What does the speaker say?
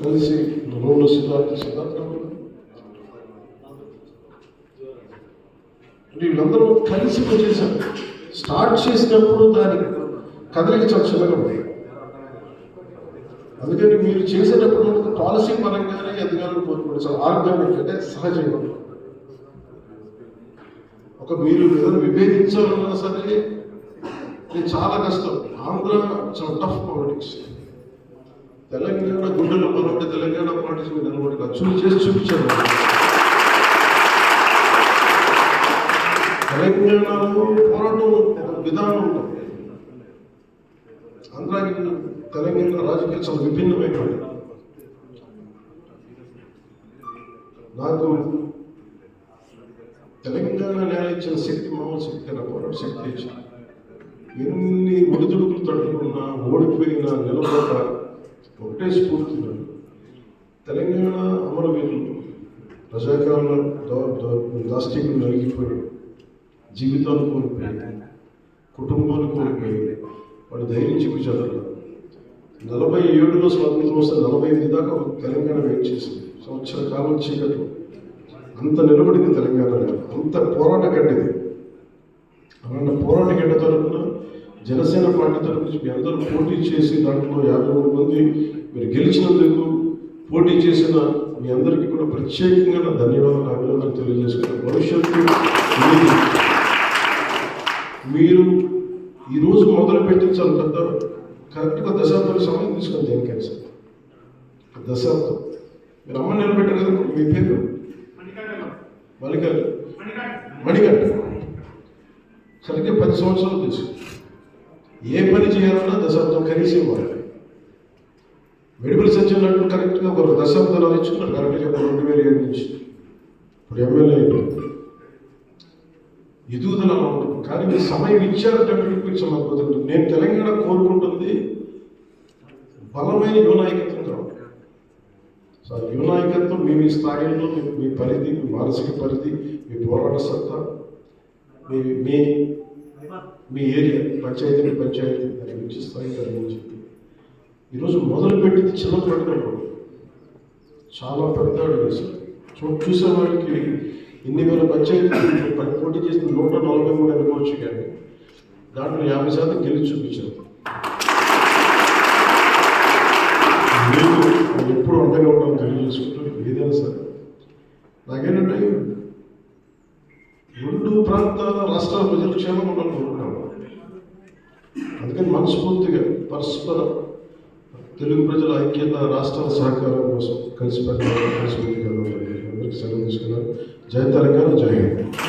కలిసి రోడ్డు సిద్ధార్థ వీళ్ళందరూ కలిసి పనిచేశారు. స్టార్ట్ చేసినప్పుడు దాని కదలిక చాలా చిన్నగా ఉంది. అందుకని మీరు చేసేటప్పుడు పాలసీ పరంగానే ఎదగాలని కోరుకోండి. చాలా ఆర్గానిక్ అంటే సహజంగా మీరు ఏదైనా విభేదించాలన్నా సరే ఇది చాలా కష్టం. ఆంధ్ర చాలా టఫ్ పాలిటిక్స్. తెలంగాణ గుండెలో పనుంటే తెలంగాణ పాలిటిక్స్ మీద నిలబడి అచ్చులు చేసి చూపించారు. తెలంగాణలో పోరాటం విధానం ఉంటుంది. ఆంధ్రాకి తెలంగాణ రాజకీయాలు చాలా విభిన్నమైనవి. నాకు తెలంగాణ న్యాయం ఇచ్చిన శక్తి మామూలు శక్తి కదా, పోరాట శక్తి ఇచ్చింది. ఎన్ని ఒడిదుడుకులు తట్టుకున్నా, ఓడిపోయినా, నిలబడ్డ ఒకటే స్ఫూర్తి. తెలంగాణ అమరవీరులు ప్రజాకాలంలో దాష్టికులు నలిగిపోయాడు, జీవితాలు కోల్పోయాయి, కుటుంబాలు కోల్పోయాయి, వాళ్ళు ధైర్యం చూపించారు. 47లో స్వాతంత్రం వస్తే 48 దాకా తెలంగాణ వెయిట్ చేసింది. సంవత్సర కాలం చీకట్లు అంత నిలబడింది తెలంగాణ. అంత పోరాట గడ్డది. అలాంటి పోరాట గడ్డ తరఫున జనసేన పార్టీ తరఫు మీ అందరూ పోటీ చేసి దాంట్లో 53 మంది మీరు గెలిచినందుకు పోటీ చేసిన మీ అందరికీ కూడా ప్రత్యేకంగా నా ధన్యవాదాలు, అభినందనలు తెలియజేసుకున్నాను. భవిష్యత్తు మీరు ఈరోజు మొదలు పెట్టించాలి పెద్ద కరెక్ట్గా దశాబ్దాల సమయం తీసుకొని దేనికైనా సార్. దశాబ్దం మీరు అమ్మ నిలబెట్టారు కదా. మీ పేరు మణికంఠ. సరిగ్గా 10 సంవత్సరాలు తీసుకు ఏ పని చేయాలన్నా దశాబ్దం కనీసం ఇవ్వాలి. మెడికల్ సర్జన్ అంటూ కరెక్ట్గా ఒక దశాబ్దాలు ఇచ్చుకున్నారు. కరెక్ట్గా 2007 నుంచి ఇప్పుడు ఎమ్మెల్యే అయిపోయింది. ఎదుగుదల ఉంటుంది. కానీ మీరు సమయం ఇచ్చారంటే మీకు చాలా అద్భుతం. నేను తెలంగాణ కోరుకుంటుంది బలమైన యువనాయకత్వం కావాలి. సో యువనాయకత్వం మీ స్థాయిలో మీ పరిధి, మీ మానసిక పరిధి, మీ పోరాట సత్తా, మీ ఏరియా పంచాయతీ దానికి మించి స్థాయి కలిగించి ఈరోజు మొదలుపెట్టింది చిన్న పట్టుకోవడం చాలా పెద్ద అడుగు. చూసే వాడికి ఇన్ని వేల పంచాయతీ పోటీ చేసిన 143 అనుకోవచ్చు, కానీ దాంట్లో 50% గెలిచి చూపించారు. మీరు ఎప్పుడు అండగా ఉండడం తెలియజేసుకుంటూ ఏదైనా సరే నాకేంటంటే 2 ప్రాంతాల రాష్ట్రాల ప్రజల క్షేమం ఉండాలని కోరుకున్నాను. అందుకని మనస్ఫూర్తిగా పరస్పర తెలుగు ప్రజల ఐక్యత, రాష్ట్రాల సహకారం కోసం కలిసి పెట్టాలని మనస్ఫూర్తిగా అందరికీ సెలవు తీసుకున్నారు. జై తెలంగాణ, జై హింద్.